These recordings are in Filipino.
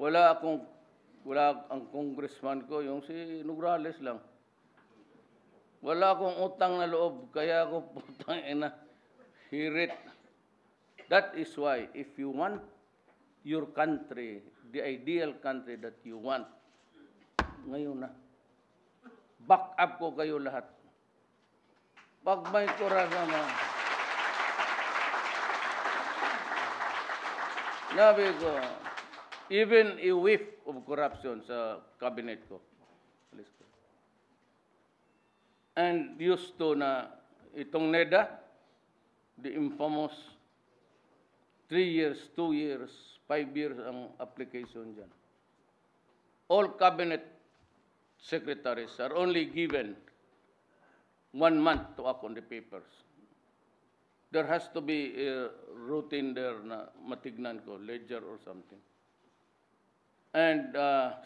wala ang congressman ko, yung si Nograles lang. Wala akong utang na loob, kaya ako putang ina, hirit. That is why, if you want your country, the ideal country that you want, ngayon na, back up ko kayo lahat. Pag may kurasa mo, sabi ko, even a whiff of corruption sa cabinet ko. And used to na itong NEDA, the infamous 3 years, 2 years, 5 years ang application dyan. All cabinet secretaries are only given 1 month to act on the papers. There has to be a routine there na matignan ko, ledger or something. And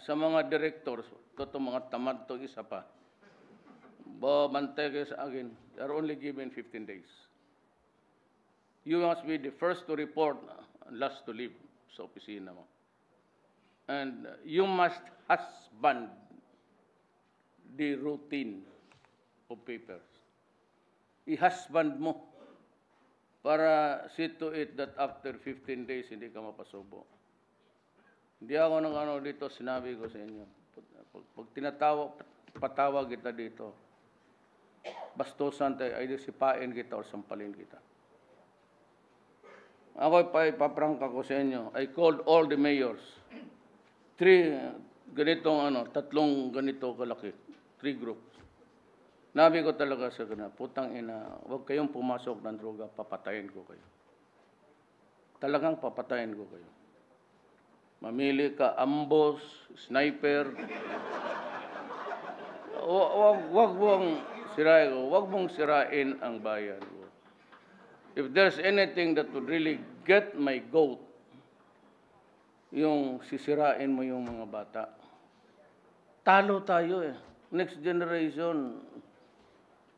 sa mga directors, ito mga tamad to isa pa, bantay kayo sa akin, they are only given 15 days. You must be the first to report, last to leave sa opisina mo. And you must husband the routine of papers. I-husband mo para see to it that after 15 days hindi ka mapasubo. Hindi ako nang ano dito, sinabi ko sa inyo. Pag patawag kita dito, bastusan tayo, either sipain kita o sampalin kita. Ako ipaprangka ko sa inyo. I called all the mayors. 3 ganito kalaki. 3 groups. Nabi ko talaga sa kanila, putang ina, huwag kayong pumasok ng droga, papatayin ko kayo. Talagang papatayin ko kayo. Mamili ka, ambush, sniper. Huwag mong sirain ang bayan ko. If there's anything that would really get my goat, yung sisirain mo yung mga bata. Talo tayo eh. Next generation,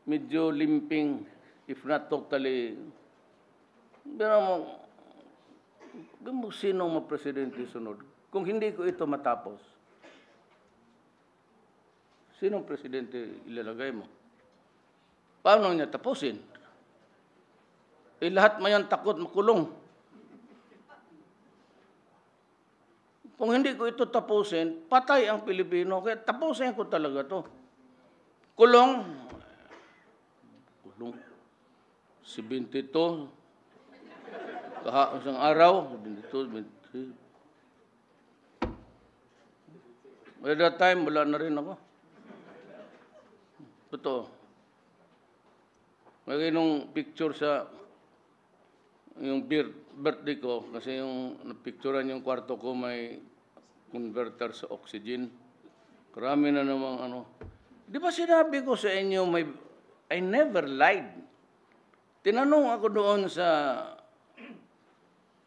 medyo limping, if not totally. Pero mo sino mo presidente sunod? Kung hindi ko ito matapos, sinong presidente ilalagay mo? Paano niya tapusin? Lahat mayan takot makulong. Kung hindi ko ito tapusin, patay ang Pilipino. Kaya tapusin ko talaga to. Kulong. 72. Isang araw. 72, 73. By that time, wala na rin ako. Totoo. May nung picture sa yung birthday ko, kasi yung napicturean yung kwarto ko may converter sa oxygen. Karami na namang ano. Di ba sinabi ko sa inyo, I never lied. Tinanong ako doon sa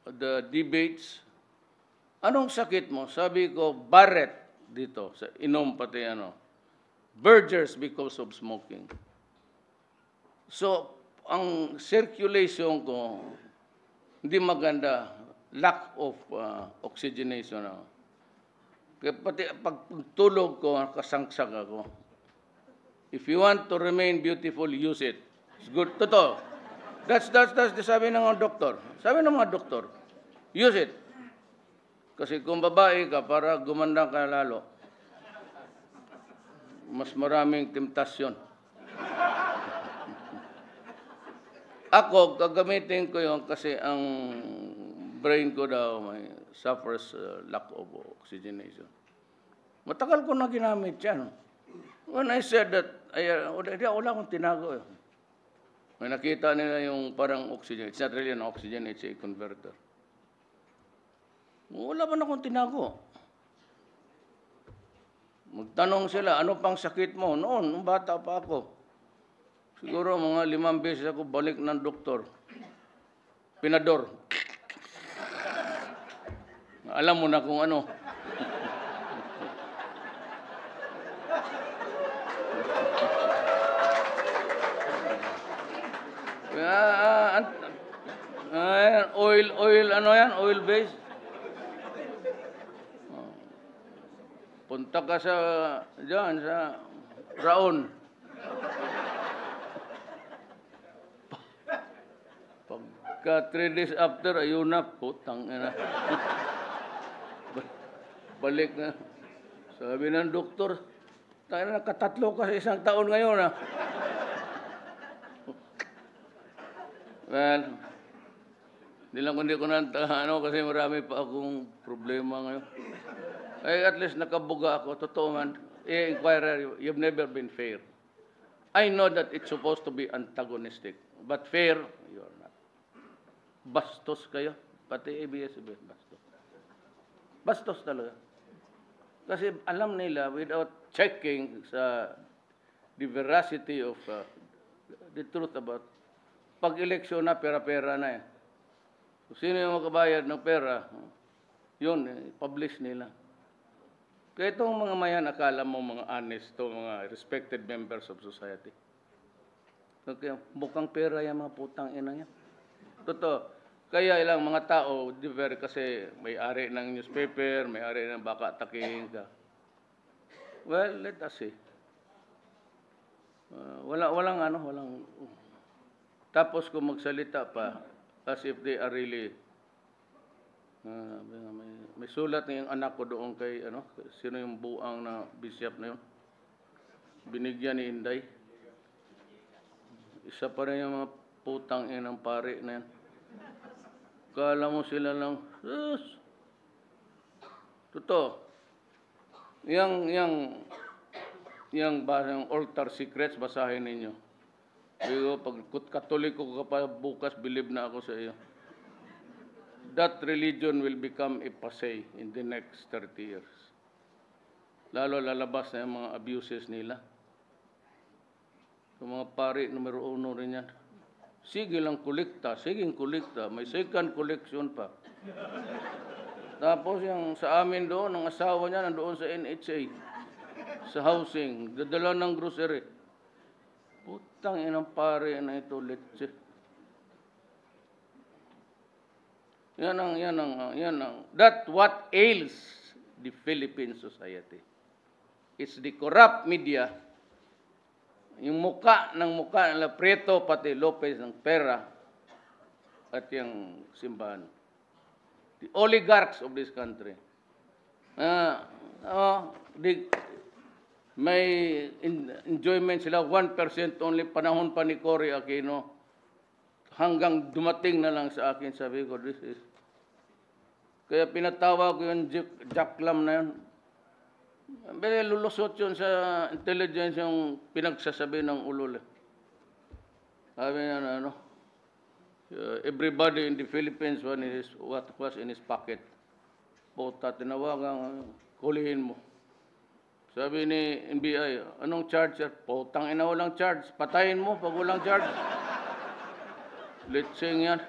the debates, anong sakit mo? Sabi ko, Barrett dito, sa inom pati ano. Burgers because of smoking. So, ang circulation ko, hindi maganda, lack of oxygenation. Kaya pati pag tulog ko, kasangsak ako. If you want to remain beautiful, use it. It's good. Totoo. That's the sabi ng mga doktor. Sabi ng mga doktor, use it. Kasi kung babae ka, para gumanda ka lalo, mas maraming temptasyon. Ako, gagamitin ko yun kasi ang brain ko daw may suffers lack of oxygenation. Matagal ko na ginamit yan. When I said that, wala akong tinago. May nakita nila yung parang oxygen. It's not really an oxygen, it's a converter. Wala ba na akong tinago? Magtanong sila, ano pang sakit mo? Noon, nung bata pa ako. Siguro mga 5 beses ako balik ng doktor. Pinador. Alam mo na kung ano. Oil, ano yan? Oil base. punta ka dyan, sa Raon. Pagka 3 days after, ayun na, putang ina. Balik na. Sabi ng doktor, tayo na, nakatatlo ka sa isang taon ngayon, ha? Well, hindi ko na, kasi marami pa akong problema ngayon. Ay, at least nakabuga ako. Totoo man, inquirer, you've never been fair. I know that it's supposed to be antagonistic, but fair, you're not. Bastos kayo, pati ABS-CBN, bastos. Bastos talaga. Kasi alam nila, without checking the veracity of the truth about, pag-eleksyon na, pera-pera na eh. So, sino yung makabayad ng pera? Yun, publish nila. Kaya itong mga mayan, akala mo mga honest, mga respected members of society. Okay, mukhang pera yung mga putang ina niya. Totoo. Kaya ilang mga tao, kasi may-ari ng newspaper, may-ari ng baka taking ka. Well, let us see. Walang. Tapos kung magsalita pa, as if they are really, may sulat na yung anak ko doon kay, sino yung buang na bishop na yun? Binigyan ni Inday. Isa pa rin yung mga putang inang pare na yan. Kala mo sila lang, totoo. Yung altar secrets, basahin ninyo. Pag katoliko ka pa bukas, believe na ako sa iyo. That religion will become a passé in the next 30 years. Lalo lalabas na yung mga abuses nila. Yung mga pari, numero 1 rin yan. Sige lang kolekta, may second collection pa. Tapos yung sa amin doon, ang asawa niya nandoon sa NHA, sa housing, dadala ng grocery. Putang inang pare na ito, letse. Yan ang. That's what ails the Philippine society. It's the corrupt media. Yung muka nila Prieto, pati Lopez ng pera at yung simbahan. The oligarchs of this country. May enjoyment sila, 1% only, panahon pa ni Cory Aquino. Hanggang dumating na lang sa akin, sabi ko, this is. Kaya pinatawa ko yung Jack Lam na yun. Pero lulusot yun sa intelligence yung pinagsasabi ng ulol. Sabi niya everybody in the Philippines what was in his pocket. Puta, tinawagan, kulihin mo. Sabi ni NBI, anong charge? Putang ina, walang charge. Patayin mo pag walang charge. Litsing yan.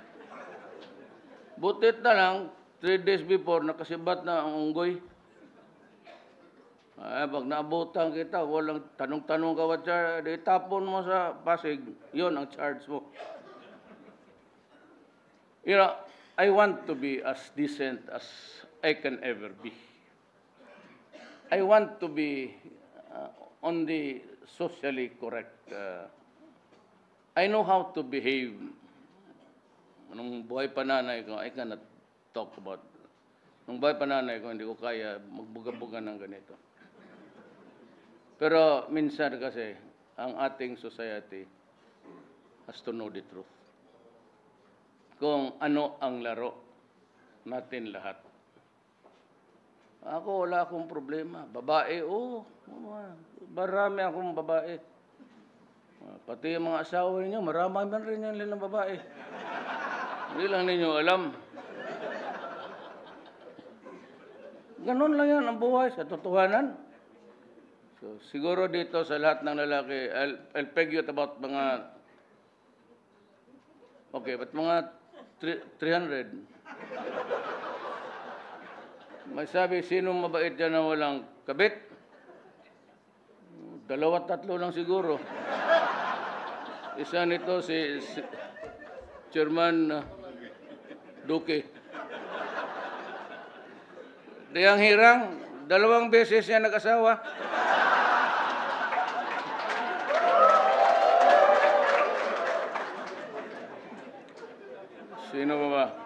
Butit na lang, 3 days before, nakasibat na ang unggoy. Pag naabutan kita, walang tanong-tanong ka, what charge? Itapon mo sa Pasig, yon ang charge mo. You know, I want to be as decent as I can ever be. I want to be on the socially correct. I know how to behave. Nung buhay pa nanay ko, I cannot talk about. Nung buhay pa nanay ko, hindi ko kaya magbuga-buga ng ganito. Pero minsan kasi, ang ating society has to know the truth. Kung ano ang laro natin lahat. Ako, wala akong problema. Babae, marami akong babae. Pati yung mga asawa ninyo, marami man rin yan nilang babae. Hindi lang ninyo alam. Ganun lang yan ang buhay sa totohanan. So, siguro dito sa lahat ng lalaki, I'll peg you at about mga, but mga 300. May sabi, sinong mabait dyan na walang kabit? 2-3 lang siguro. Isa nito si Chairman Duque. Diyang hirang, 2 beses siya nag-asawa. Sino ba ba?